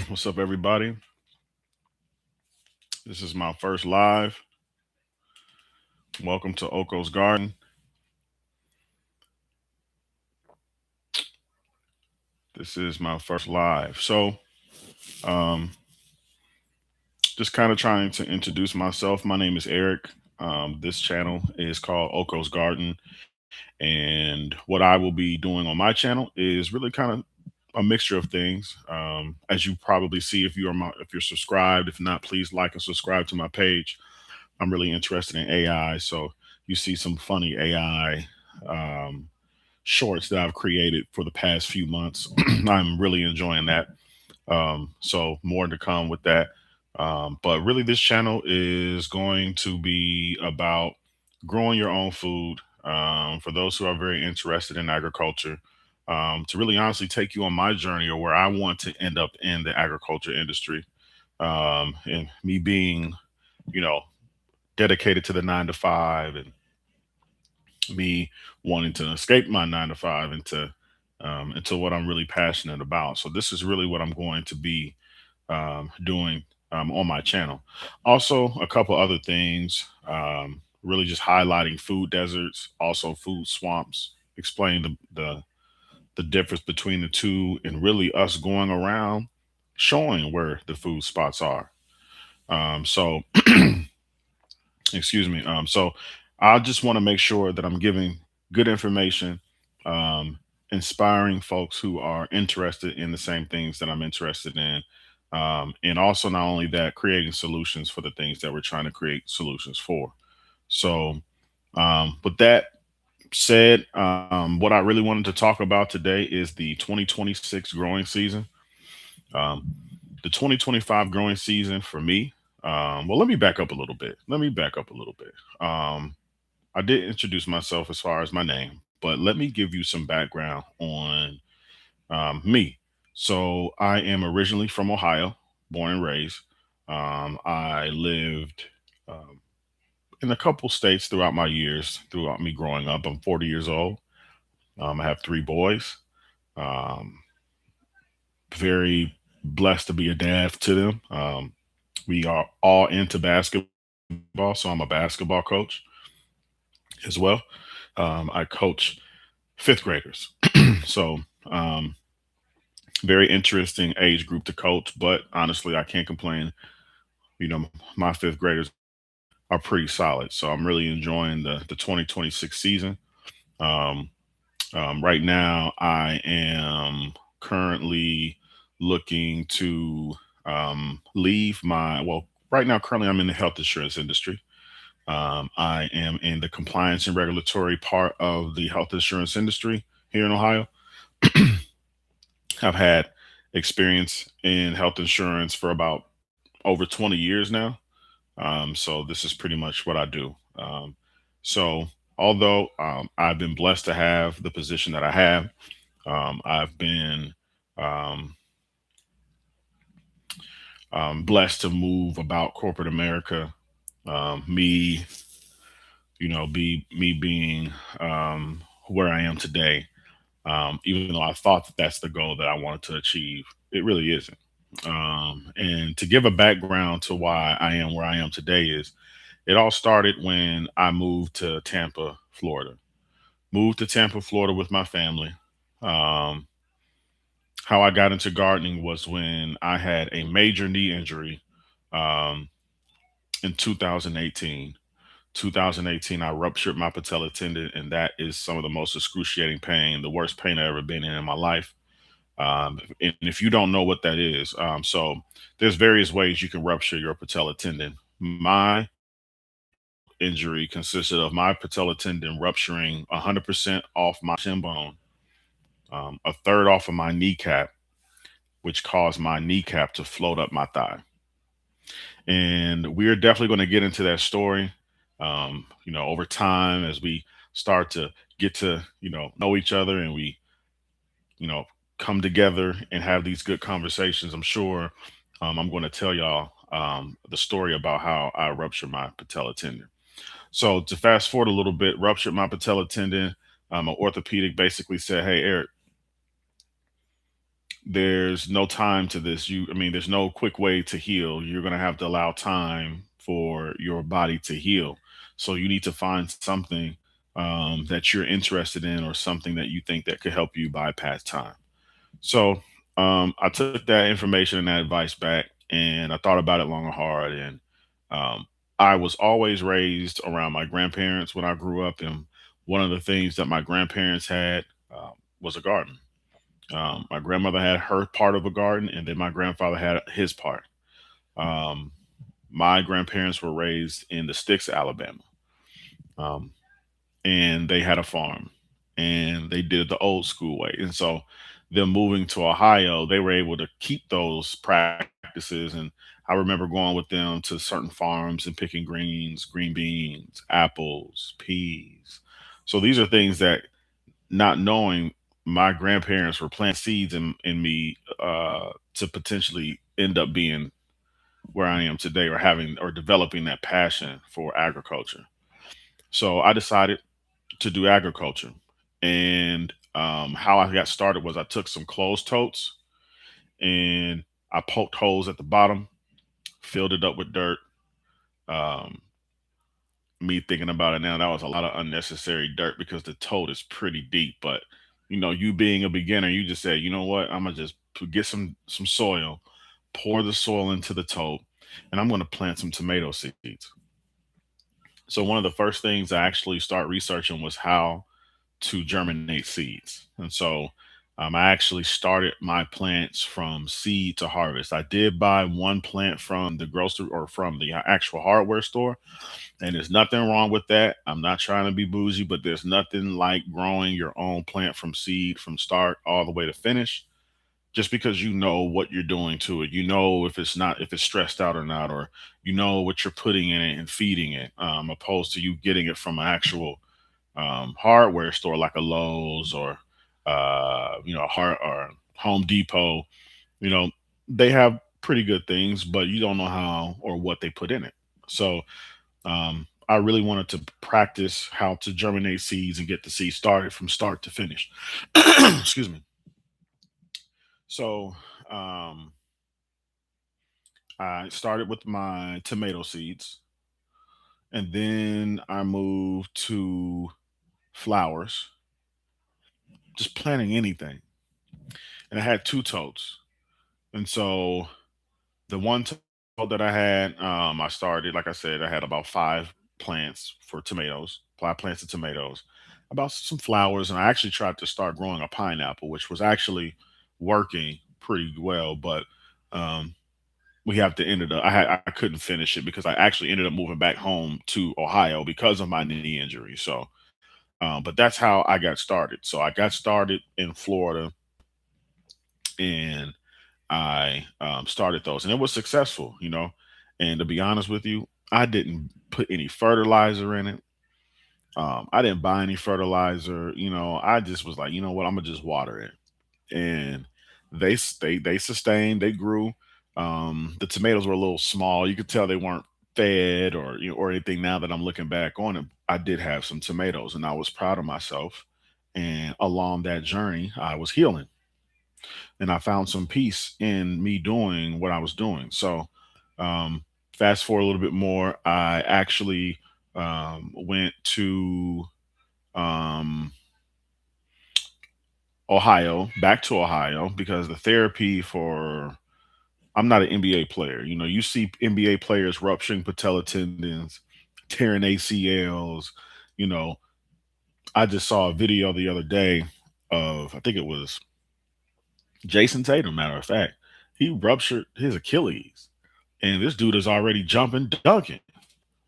What's up, everybody? This is my first live. Welcome to Oko's Garden. This is my first live. Um, just kind of trying to introduce myself. My name is Eric. This channel is called Oko's Garden. And what I will be doing on my channel is really kind of a mixture of things. As you probably see if you're subscribed. If not, please like and subscribe to my page. I'm really interested in AI, so you see some funny AI um, shorts that I've created for the past few months. I'm really enjoying that. So more to come with that. But really, this channel is going to be about growing your own food. For those who are very interested in agriculture, to really honestly take you on my journey or where I want to end up in the agriculture industry. And me being, you know, dedicated to the 9 to 5, and me wanting to escape my 9 to 5 into what I'm really passionate about. So this is really what I'm going to be doing on my channel. Also, a couple other things, really just highlighting food deserts, also food swamps, explaining the difference between the two, and really us going around showing where the food spots are. So excuse me. So I just want to make sure that I'm giving good information, um, inspiring folks who are interested in the same things that I'm interested in. And also, not only that, creating solutions for the things that we're trying to create solutions for. So, with that said, what I really wanted to talk about today is the 2026 growing season. Um, the 2025 growing season for me. Well, let me back up a little bit. I did introduce myself as far as my name, but let me give you some background on me. So, I am originally from Ohio, born and raised. I lived in a couple states throughout my years, throughout me growing up. I'm 40 years old. I have 3 boys. Um, Very blessed to be a dad to them. We are all into basketball, so I'm a basketball coach as well. I coach fifth graders. So, um, very interesting age group to coach, but honestly, I can't complain. My fifth graders are pretty solid. So I'm really enjoying the 2026 season. Um, right now, I am currently looking to leave right now, currently, I'm in the health insurance industry. I am in the compliance and regulatory part of the health insurance industry here in Ohio. I've had experience in health insurance for about over 20 years now. So this is pretty much what I do. So although I've been blessed to have the position that I have, I've been um, blessed to move about corporate America. Me, be me being where I am today. Even though I thought that that's the goal that I wanted to achieve, it really isn't. And to give a background to why I am where I am today is it all started when I moved to Tampa, Florida. Moved to Tampa, Florida with my family. Um, how I got into gardening was when I had a major knee injury um, in 2018. 2018, I ruptured my patella tendon, and that is some of the most excruciating pain, the worst pain I've ever been in my life. And if you don't know what that is, so there's various ways you can rupture your patella tendon. My injury consisted of my patella tendon rupturing 100% off my shin bone, a third off of my kneecap, which caused my kneecap to float up my thigh. And we're definitely going to get into that story. Over time, as we start to get to know each other, and we you know come together and have these good conversations, I'm sure I'm going to tell y'all the story about how I ruptured my patella tendon. So to fast forward a little bit, ruptured my patella tendon. An orthopedic basically said, "Hey, Eric, there's no time to this. I mean, there's no quick way to heal. You're going to have to allow time for your body to heal. So you need to find something that you're interested in, or something that you think that could help you bypass time. So I took that information and that advice back, and I thought about it long and hard. And um, I was always raised around my grandparents when I grew up, and one of the things that my grandparents had was a garden. My grandmother had her part of a garden, and then my grandfather had his part. Um, my grandparents were raised in the sticks, Alabama, um, and they had a farm, and they did it the old school way. And so, them moving to Ohio, they were able to keep those practices. And I remember going with them to certain farms and picking greens, green beans, apples, peas. So these are things that, not knowing, my grandparents were planting seeds in me to potentially end up being where I am today, or having or developing that passion for agriculture. So I decided to do agriculture. And how I got started was, I took some closed totes and I poked holes at the bottom, filled it up with dirt. Um, Me thinking about it now, that was a lot of unnecessary dirt because the tote is pretty deep. But you being a beginner, you just said, you know what, I'm gonna just get some soil, pour the soil into the tote, and I'm gonna plant some tomato seeds. So one of the first things I actually start researching was how to germinate seeds. And so I actually started my plants from seed to harvest. I did buy one plant from the grocery, or from the actual hardware store, and there's nothing wrong with that. I'm not trying to be bougie, but there's nothing like growing your own plant from seed, from start all the way to finish. Just because you know what you're doing to it, if it's stressed out or not, or what you're putting in it and feeding it, opposed to you getting it from an actual hardware store like a Lowe's, or or Home Depot. You know, they have pretty good things, but you don't know how or what they put in it. So I really wanted to practice how to germinate seeds and get the seed started from start to finish. Excuse me. So um, I started with my tomato seeds, and then I moved to flowers, just planting anything. And I had two totes. And so the one tote that I had, I started, like I said, I had about five plants for tomatoes, 5 plants of tomatoes, about some flowers. And I actually tried to start growing a pineapple, which was actually working pretty well. But um, we have to ended up, I couldn't finish it because I actually ended up moving back home to Ohio because of my knee injury. So, but that's how I got started. So I got started in Florida, and I started those, and it was successful. And to be honest with you, I didn't put any fertilizer in it. I didn't buy any fertilizer. I just was like, you know what, I'm gonna just water it, and they sustained. They grew. The tomatoes were a little small. You could tell they weren't fed, or or anything. Now that I'm looking back on it, I did have some tomatoes, and I was proud of myself. And along that journey, I was healing, and I found some peace in me doing what I was doing. So, um, fast forward a little bit more, I actually went to um, Ohio, back to Ohio, because the therapy for, I'm not an NBA player. You see NBA players rupturing patella tendons, tearing ACLs. You know, I just saw a video the other day of, I think it was Jason Tatum, matter of fact. He ruptured his Achilles, and this dude is already jumping, dunking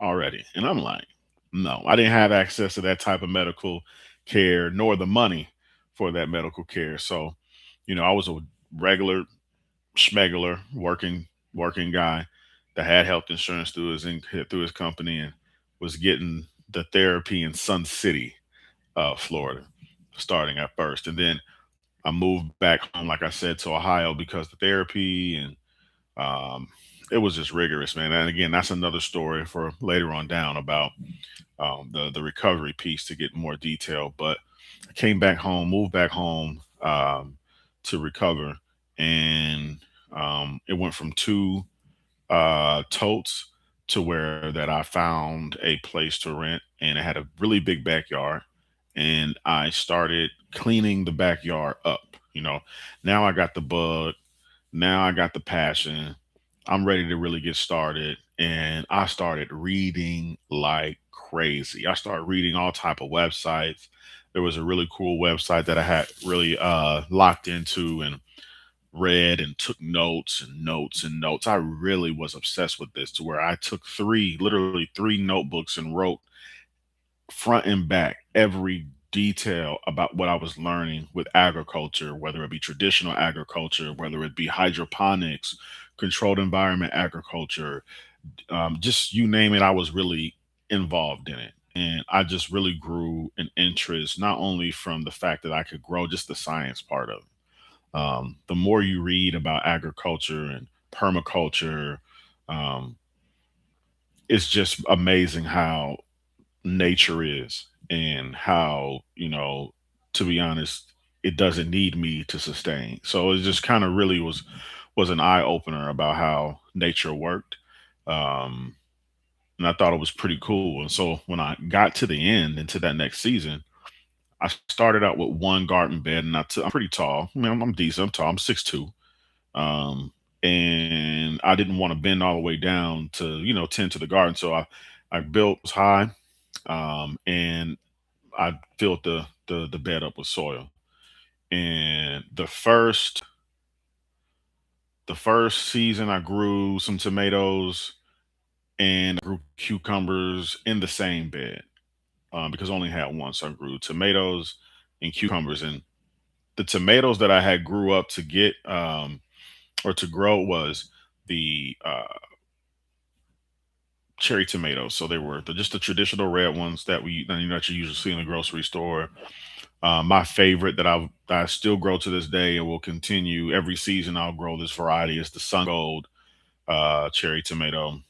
already. And I'm like, no, I didn't have access to that type of medical care, nor the money for that medical care. So, I was a regular schmegular working guy that had health insurance through his company, and was getting the therapy in Sun City, Florida, starting at first. And then I moved back home, like I said, to Ohio because the therapy, and um, it was just rigorous, man. And again, that's another story for later on down about the recovery piece to get more detail. But I came back home, moved back home to recover, and it went from two totes to where that I found a place to rent, and it had a really big backyard, and I started cleaning the backyard up. Now I got the bug. Now I got the passion. I'm ready to really get started, and I started reading like crazy. I started reading all type of websites. There was a really cool website that I had really locked into and read and took notes and notes and notes. I really was obsessed with this to where I took literally three notebooks and wrote front and back every detail about what I was learning with agriculture, whether it be traditional agriculture, whether it be hydroponics, controlled environment agriculture, just you name it, I was really involved in it. And I just really grew an interest, not only from the fact that I could grow, just the science part of it. The more you read about agriculture and permaculture, um, it's just amazing how nature is, and how, to be honest, it doesn't need me to sustain. So it just kind of really was an eye opener about how nature worked. Um, and I thought it was pretty cool. And so when I got to the end into that next season, I started out with one garden bed, and I'm pretty tall. I mean, I'm decent. I'm tall. I'm 6'2". Um, and I didn't want to bend all the way down to, tend to the garden. So I built high, and I filled the bed up with soil. And the first season, I grew some tomatoes and I grew cucumbers in the same bed, because I only had one. So I grew tomatoes and cucumbers, and the tomatoes that I had grew up to get, or to grow, was the cherry tomatoes. So they were just the traditional red ones that you usually see in the grocery store. My favorite that I still grow to this day and will continue every season. I'll grow this variety is the Sun Gold cherry tomato,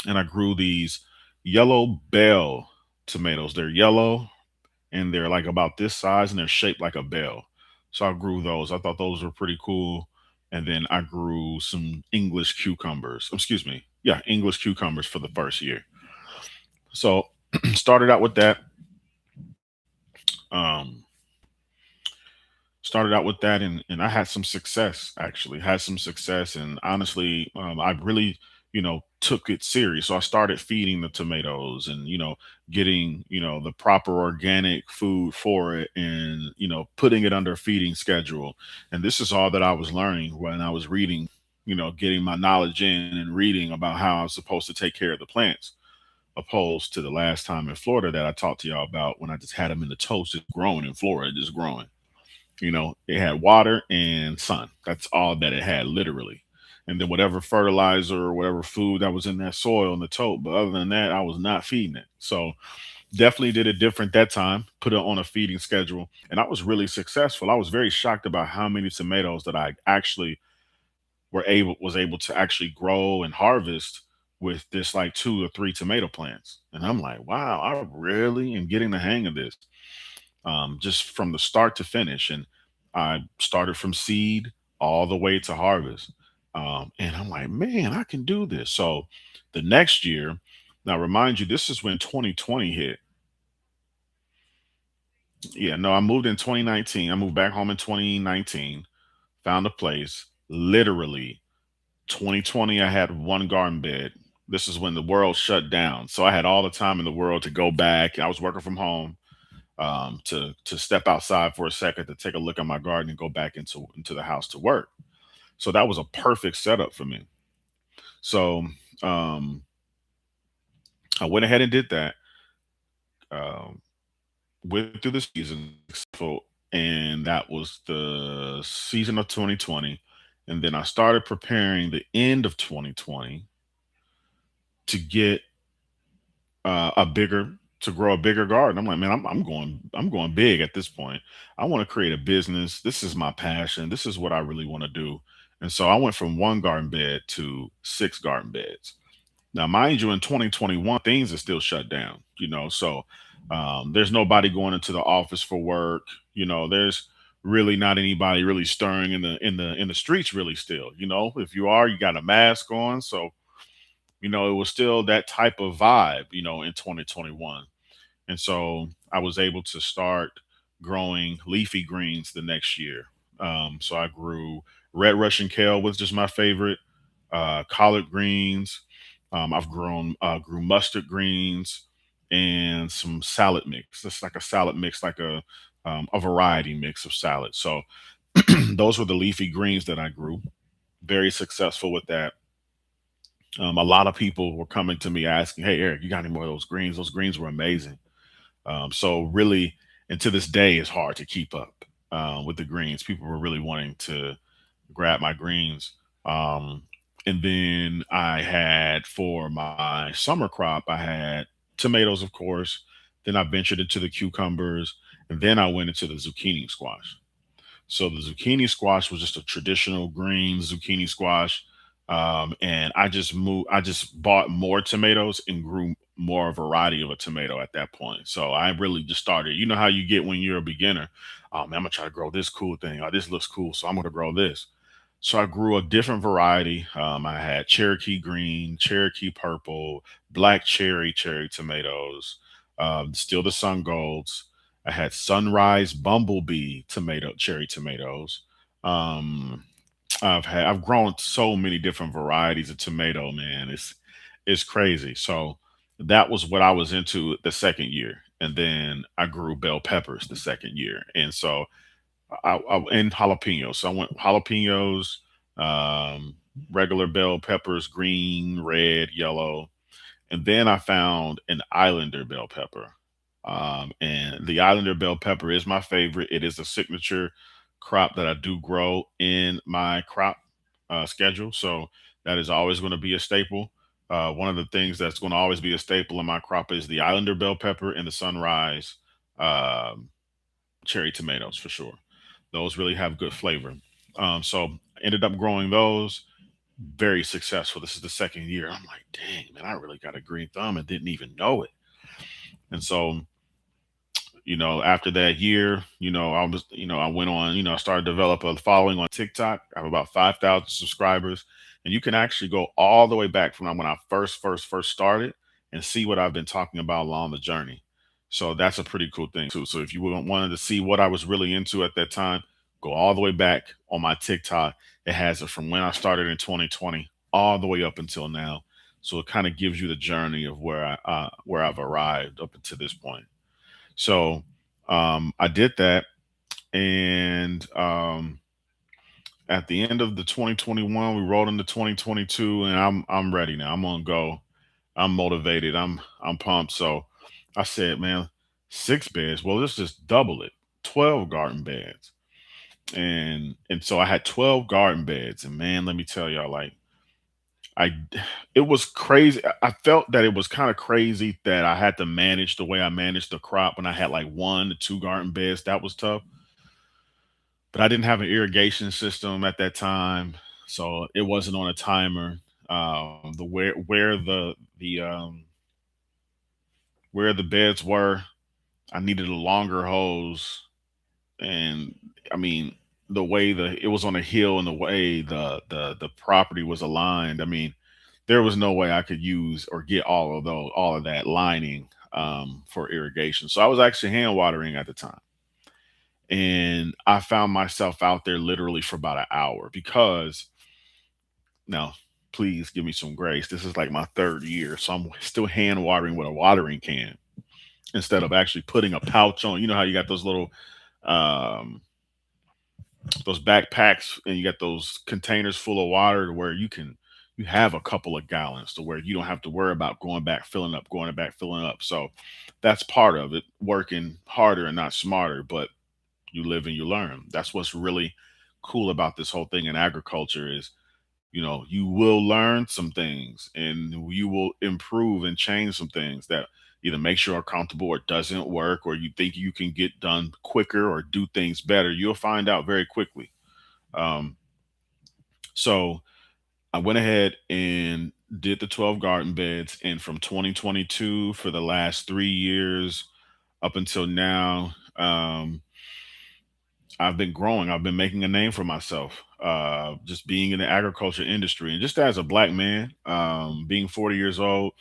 and I grew these yellow bell tomatoes. They're yellow and they're like about this size and they're shaped like a bell. So I grew those. I thought those were pretty cool. And then I grew some English cucumbers. Excuse me. Yeah, English cucumbers for the first year. So started out with that. Um, started out with that, and I had some success. Actually had some success, and honestly, I really, took it serious. So I started feeding the tomatoes, and getting, the proper organic food for it, and putting it under a feeding schedule. And this is all that I was learning when I was reading, getting my knowledge in and reading about how I was supposed to take care of the plants, opposed to the last time in Florida that I talked to y'all about, when I just had them in the toast, just growing in Florida, just growing. It had water and sun. That's all that it had, literally. And then whatever fertilizer or whatever food that was in that soil in the tote. But other than that, I was not feeding it. So definitely did it different that time, put it on a feeding schedule. And I was really successful. I was very shocked about how many tomatoes that I actually was able to actually grow and harvest with this like two or three tomato plants. And I'm like, wow, I really am getting the hang of this, just from the start to finish. And I started from seed all the way to harvest. And I'm like, man, I can do this. So the next year, now remind you, this is when 2020 hit. Yeah, no, I moved in 2019. I moved back home in 2019, found a place. Literally, 2020, I had one garden bed. This is when the world shut down. So I had all the time in the world to go back. I was working from home, to step outside for a second to take a look at my garden and go back into the house to work. So that was a perfect setup for me. So um, I went ahead and did that. Um, went through the season, and that was the season of 2020. And then I started preparing the end of 2020 to get a bigger to grow a bigger garden. I'm like, man, I'm going big at this point. I want to create a business. This is my passion. This is what I really want to do. And so I went from one garden bed to six garden beds. Now, mind you, in 2021, things are still shut down. So there's nobody going into the office for work. There's really not anybody really stirring in the streets really still. If you are, you got a mask on. So, it was still that type of vibe, in 2021. And so I was able to start growing leafy greens the next year. So I grew red Russian kale, was just my favorite, collard greens. I've grew mustard greens and some salad mix. It's like a salad mix, like a variety mix of salad. So those were the leafy greens that I grew. Very successful with that. A lot of people were coming to me asking, "Hey, Eric, you got any more of those greens? Those greens were amazing." So really, and to this day, it's hard to keep up with the greens. People were really wanting to grab my greens. Um, and then I had for my summer crop, I had tomatoes, of course. Then I ventured into the cucumbers, and then I went into the zucchini squash. So the zucchini squash was just a traditional green zucchini squash. And I just bought more tomatoes and grew more variety of a tomato at that point. So I really just started, you know how you get when you're a beginner. Oh man, I'm gonna try to grow this cool thing. Oh, this looks cool. So I'm gonna grow this. So I grew a different variety. I had Cherokee green, Cherokee purple, black cherry tomatoes, still the sun golds. I had sunrise bumblebee cherry tomatoes. Um, I've grown so many different varieties of tomato, man. It's crazy. So that was what I was into the second year, and then I grew bell peppers the second year, and so and jalapenos. So I went jalapenos, um, regular bell peppers, green, red, yellow, and then I found an Islander bell pepper. And the Islander bell pepper is my favorite. It is a signature crop that I do grow in my crop schedule. So that is always going to be a staple. One of the things that's going to always be a staple in my crop is the Islander bell pepper and the sunrise um, cherry tomatoes for sure. Those really have good flavor. So I ended up growing those, very successful. This is the second year. I'm like, dang, man, I really got a green thumb and didn't even know it. And so, after that year, I went on, I started to develop a following on TikTok. I have about 5,000 subscribers. And you can actually go all the way back from when I first started and see what I've been talking about along the journey. So that's a pretty cool thing too. So if you wanted to see what I was really into at that time, go all the way back on my TikTok. It has it from when I started in 2020 all the way up until now. So it kind of gives you the journey of where I've arrived up until this point. So I did that, and at the end of the 2021, we rolled into 2022, and I'm ready now. I'm gonna go. I'm motivated. I'm pumped. So I said, man, 6 beds. Well, let's just double it. 12 garden beds, and so I had 12 garden beds, and man, let me tell y'all, like I it was crazy. I felt that it was kind of crazy that I had to manage the way I managed the crop when I had like 1 to 2 garden beds. That was tough. But I didn't have an irrigation system at that time, so it wasn't on a timer. The where the beds were, I needed a longer hose, and I mean the way it was on a hill and the way the property was aligned. I mean, there was no way I could use or get all of that lining for irrigation. So I was actually hand watering at the time, and I found myself out there literally for about an hour because now, please give me some grace. This is like my third year, so I'm still hand watering with a watering can instead of actually putting a pouch on. You know how you got um, those backpacks and you got those containers full of water to where you have a couple of gallons to where you don't have to worry about going back filling up, going back filling up. So that's part of it, working harder and not smarter, but you live and you learn. That's what's really cool about this whole thing in agriculture is, you will learn some things and you will improve and change some things that either makes you uncomfortable or doesn't work, or you think you can get done quicker or do things better. You'll find out very quickly. um, so I went ahead and did the 12 garden beds, and from 2022 for the last 3 years up until now, I've been growing. I've been making a name for myself, just being in the agriculture industry. And just as a black man, being 40 years old,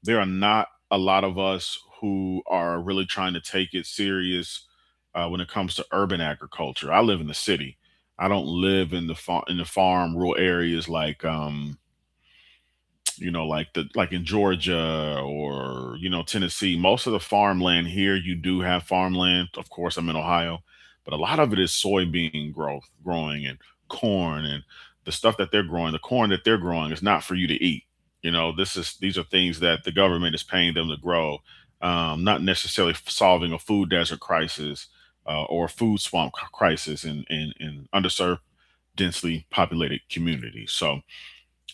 there are not a lot of us who are really trying to take it serious when it comes to urban agriculture. I live in the city. I don't live in the farm rural areas like like in Georgia or Tennessee. Most of the farmland here, you do have farmland. Of course, I'm in Ohio, but a lot of it is soybean growing and corn and the stuff that they're growing. The corn that they're growing is not for you to eat. These are things that the government is paying them to grow, not necessarily solving a food desert crisis or a food swamp crisis in underserved, densely populated communities. So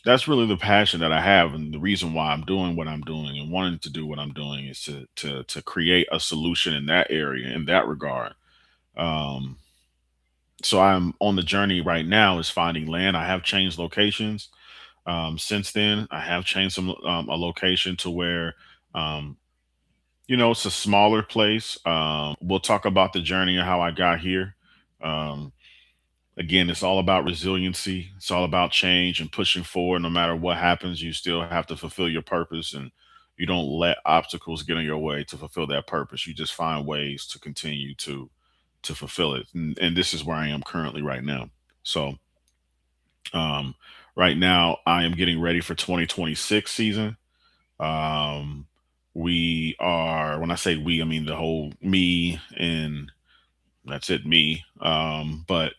that's really the passion that I have, and the reason why I'm doing what I'm doing and wanting to do what I'm doing is to create a solution in that area in that regard. Um, so I'm on the journey right now is finding land. I have changed locations since then. I have changed a location to where um, it's a smaller place. We'll talk about the journey of how I got here. Um, Again, it's all about resiliency. It's all about change and pushing forward. No matter what happens, you still have to fulfill your purpose, and you don't let obstacles get in your way to fulfill that purpose. You just find ways to continue to fulfill it. And this is where I am currently right now. So, um, right now, I am getting ready for 2026 season. Um, we are, when I say we, I mean the whole me and that's it, me. But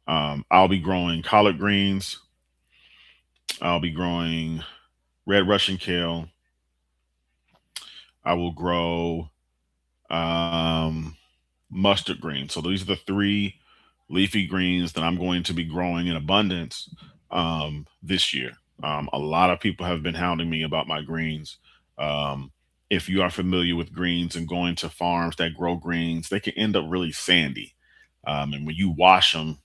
I'll be growing collard greens. I'll be growing red Russian kale. I will grow um, mustard greens. So these are the three leafy greens that I'm going to be growing in abundance this year. A lot of people have been hounding me about my greens. Um, if you are familiar with greens and going to farms that grow greens, they can end up really sandy. And when you wash them,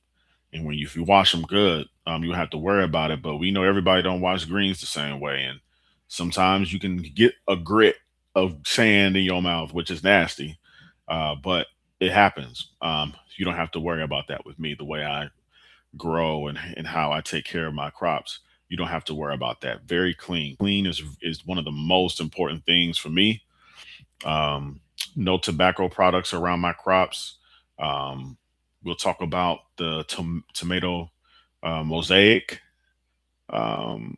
and if you wash them good, you have to worry about it. But we know everybody don't wash greens the same way, and sometimes you can get a grit of sand in your mouth, which is nasty. But it happens. You don't have to worry about that with me. The way I grow and how I take care of my crops, you don't have to worry about that. Very clean. Clean is one of the most important things for me. Um, no tobacco products around my crops. Um, we'll talk about the tomato mosaic um,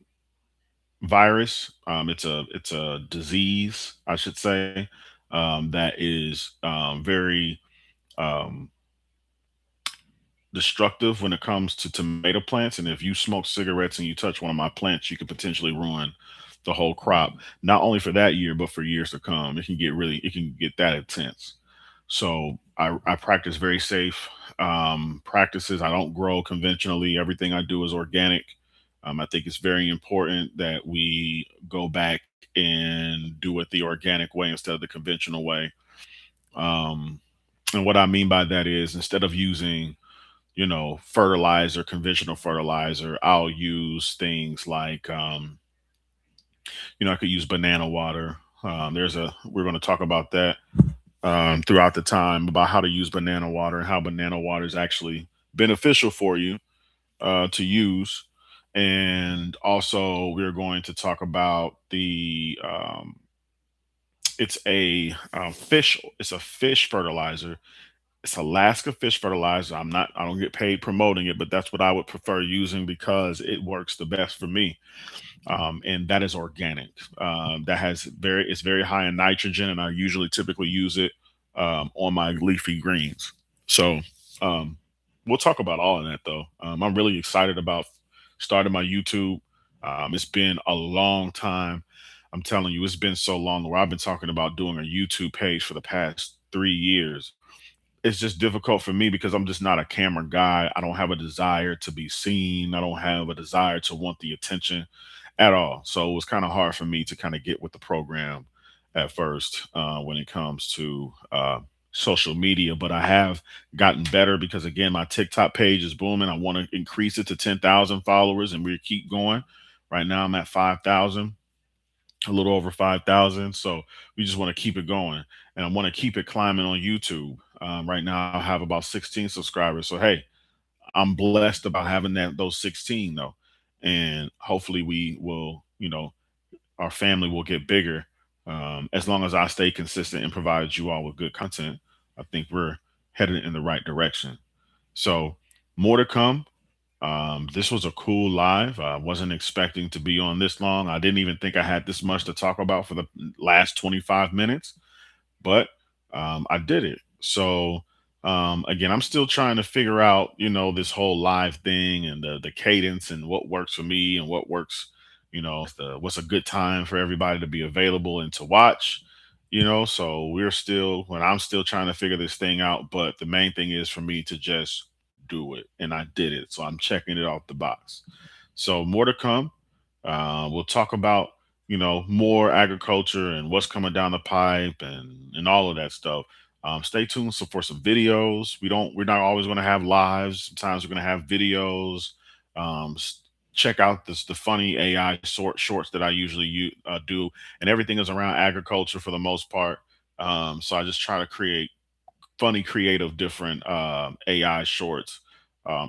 virus. It's a disease, I should say, that is very um, destructive when it comes to tomato plants. And if you smoke cigarettes and you touch one of my plants, you could potentially ruin the whole crop, not only for that year, but for years to come. It can get that intense. So I practice very safe practices. I don't grow conventionally. Everything I do is organic. I think it's very important that we go back and do it the organic way instead of the conventional way. Um, and what I mean by that is instead of using fertilizer, conventional fertilizer, I'll use things like, I could use banana water. We're going to talk about that throughout the time about how to use banana water and how banana water is actually beneficial for you to use. And also, we're going to talk about it's a fish fertilizer. It's Alaska fish fertilizer. I don't get paid promoting it, but that's what I would prefer using because it works the best for me. And that is organic. It's very high in nitrogen, and I usually typically use it on my leafy greens. So we'll talk about all of that though. I'm really excited about starting my YouTube. It's been a long time. I'm telling you, it's been so long where I've been talking about doing a YouTube page for the past 3 years. It's just difficult for me because I'm just not a camera guy. I don't have a desire to be seen. I don't have a desire to want the attention at all. So it was kind of hard for me to kind of get with the program at first when it comes to social media. But I have gotten better because, again, my TikTok page is booming. I want to increase it to 10,000 followers and we keep going. Right now, I'm at 5,000, a little over 5,000. So we just want to keep it going, and I want to keep it climbing on YouTube. Right now, I have about 16 subscribers. So hey, I'm blessed about having those 16 though, and hopefully we will, our family will get bigger. As long as I stay consistent and provide you all with good content, I think we're headed in the right direction. So more to come. This was a cool live. I wasn't expecting to be on this long. I didn't even think I had this much to talk about for the last 25 minutes, but I did it. So again, I'm still trying to figure out, this whole live thing and the cadence and what works for me and what works, what's a good time for everybody to be available and to watch. So when I'm still trying to figure this thing out, but the main thing is for me to just do it, and I did it. So I'm checking it off the box. So more to come. We'll talk about more agriculture and what's coming down the pipe and all of that stuff. Stay tuned for some videos. We're not always going to have lives. Sometimes we're going to have videos. Check out the funny AI shorts that I usually do, and everything is around agriculture for the most part. So I just try to create funny, creative, different AI shorts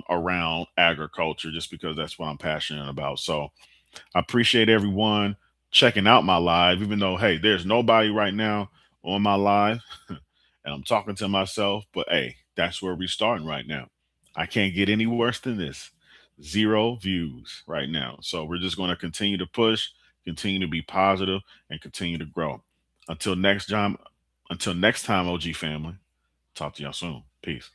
around agriculture, just because that's what I'm passionate about. So I appreciate everyone checking out my live, even though, hey, there's nobody right now on my live and I'm talking to myself, but hey, that's where we're starting right now. I can't get any worse than this. 0 views right now. So we're just going to continue to push, continue to be positive, and continue to grow. Until next time, until next time, OG family. Talk to y'all soon. Peace.